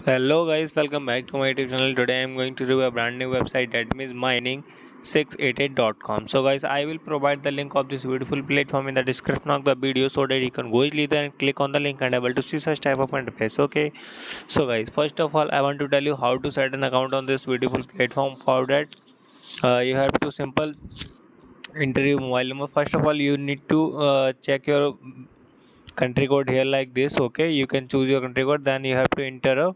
Hello guys, welcome back to my YouTube channel. Today I am going to review a brand new website, that is mining688.com. So guys, I will provide the link of this beautiful platform in the description of the video so that you can go easily there and click on the link and able to see such type of interface. Okay. So guys, first of all I want to tell you how to set an account on this beautiful platform. For that you have to simple enter your mobile number. First of all you need to check your country code here like this. Okay, you can choose your country code, then you have to enter a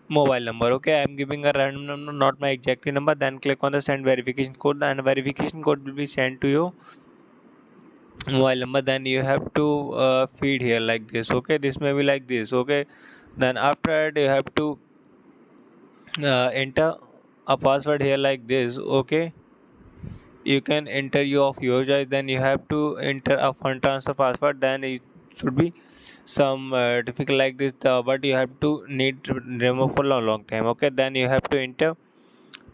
mobile number. Okay, I am giving a random number, not my exact number. Then click on the send verification code, and verification code will be sent to your mobile number. Then you have to feed here like this. Okay, this may be like this. Okay, then after that you have to enter a password here like this. Okay, you can enter you of your choice. Then you have to enter a fund transfer password. Then it should be some difficult like this, but you have to need to remember for a long time. Okay, then you have to enter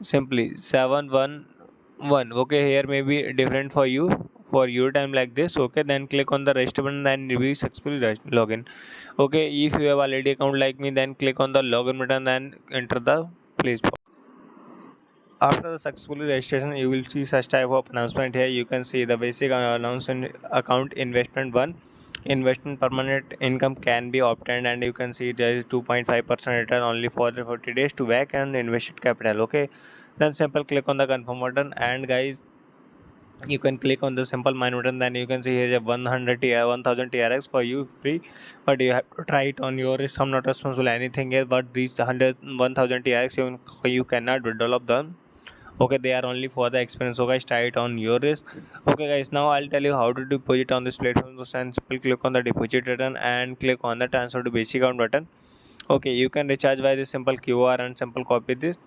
simply 711. Okay, here may be different for you for your time like this. Okay, then click on the register button and you will successfully login. Okay, if you have already account like me, then click on the login button and enter the place. After the successful registration, you will see such type of announcement here. You can see the basic announcement account investment one. Investment permanent income can be obtained, and you can see there is 2.5% return only for the 40 days to back and invested capital. Okay, then simple click on the confirm button, and guys, you can click on the simple mine button. Then you can see here a 100 1000 TRX for you free, but you have to try it on your risk. I'm not responsible anything else, but these 100 1000 TRX you cannot withdraw them. Okay, they are only for the experience. So guys, try it on your risk. Okay guys, now I'll tell you how to deposit on this platform. So simply click on the deposit button and click on the transfer to basic account button. Okay, you can recharge by this simple QR and simple copy this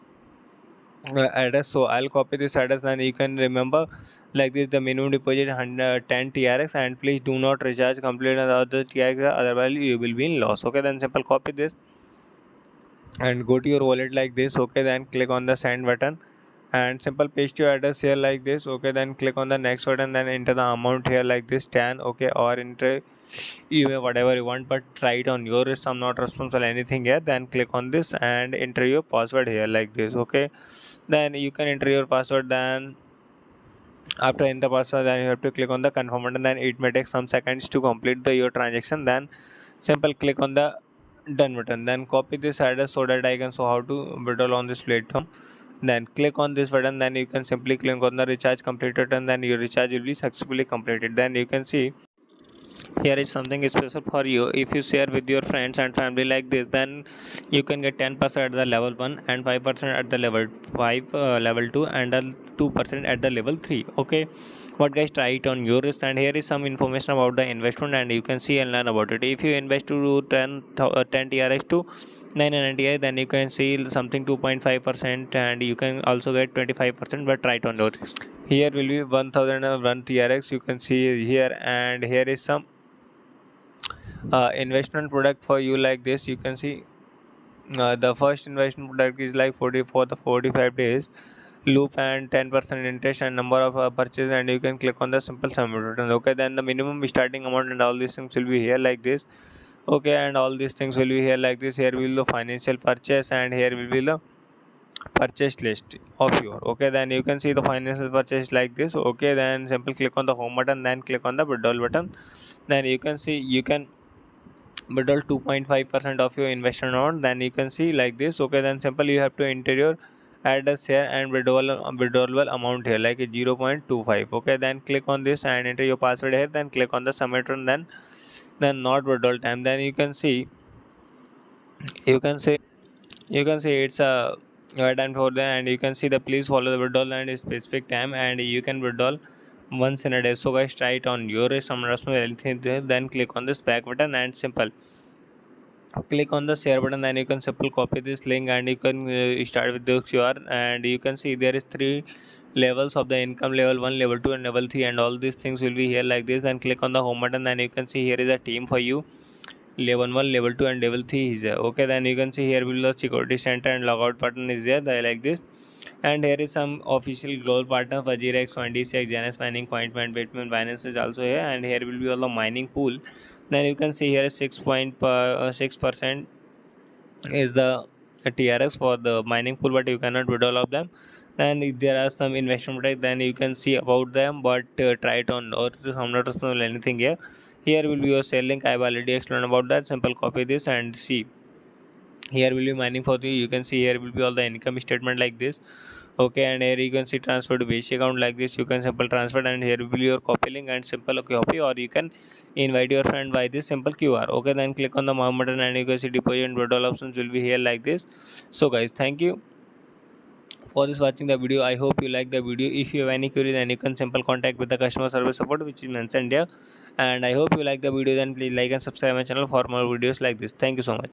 address. So I'll copy this address, then you can remember like this: the minimum deposit 110 TRX, and please do not recharge complete other TRX, otherwise you will be in loss. Okay, then simple copy this and go to your wallet like this. Okay, then click on the send button and simple paste your address here like this. Okay, then click on the next button, then enter the amount here like this 10. Okay, or enter you may whatever you want, but try it on your risk. I'm not responsible anything here. Then click on this and enter your password here like this. Okay, then you can enter your password. Then after enter the password, then you have to click on the confirm button. Then it may take some seconds to complete your transaction. Then simple click on the done button, then copy this address so that I can show how to withdraw on this platform. Then click on this button, then you can simply click on the recharge completed, and then your recharge will be successfully completed. Then you can see here is something special for you. If you share with your friends and family like this, then you can get 10% at the level 1 and 5% at the level 5, level 2, and 2% at the level 3. Okay, but guys, try it on your risk. And here is some information about the investment, and you can see and learn about it. If you invest to 10 TRX to 990, then you can see something 2.5%, and you can also get 25%, but try it on your risk. Here will be 1001 TRX, you can see here. And here is some investment product for you like this. You can see the first investment product is like 40 for the 45 days loop and 10% interest and number of purchase, and you can click on the simple submit button. Okay, then the minimum starting amount and all these things will be here like this. Okay, and all these things will be here like this. Here will be the financial purchase, and here will be the purchase list of your. Okay, then you can see the financial purchase like this. Okay, then simple click on the home button, then click on the withdrawal button. Then you can see you can withdraw 2.5% of your investment amount. Then you can see like this. Okay, then simple you have to enter your address here and withdrawal amount here like 0.25. Okay, then click on this and enter your password here, then click on the submit button. Then not withdrawal time, then you can say you can see it's a time for that, and you can see the please follow the withdrawal and a specific time, and you can withdraw once in a day. So guys, try it on your risk. Some anything there, then click on this back button and simple click on the share button. Then you can simple copy this link, and you can start with the QR. And you can see there is three levels of the income: level 1, level 2, and level 3, and all these things will be here like this. Then click on the home button, then you can see here is a team for you. Level 1, level 2, and level 3 is there. Okay, then you can see here below security center and logout button is there, they like this. And here is some official global partner for Trx 26, Janus Mining, Coinpoint, Bitcoin, Binance is also here. And here will be all the mining pool. Then you can see here 6.6% is the TRX for the mining pool, but you cannot withdraw all of them. Then if there are some investment type, then you can see about them, but try it on or I'm not personal anything here. Here will be your sell link. I've already explained about that. Simple copy this and see. Here will be mining for you. You can see here will be all the income statement like this. Okay, and here you can see transfer to base account like this. You can simple transfer, and here will be your copy link and simple copy, or you can invite your friend by this simple QR. Okay, then click on the more button and you can see deposit and withdrawal options will be here like this. So guys, thank you for this watching the video. I hope you like the video. If you have any query, then you can simple contact with the customer service support which is mentioned here. And I hope you like the video. Then please like and subscribe my channel for more videos like this. Thank you so much.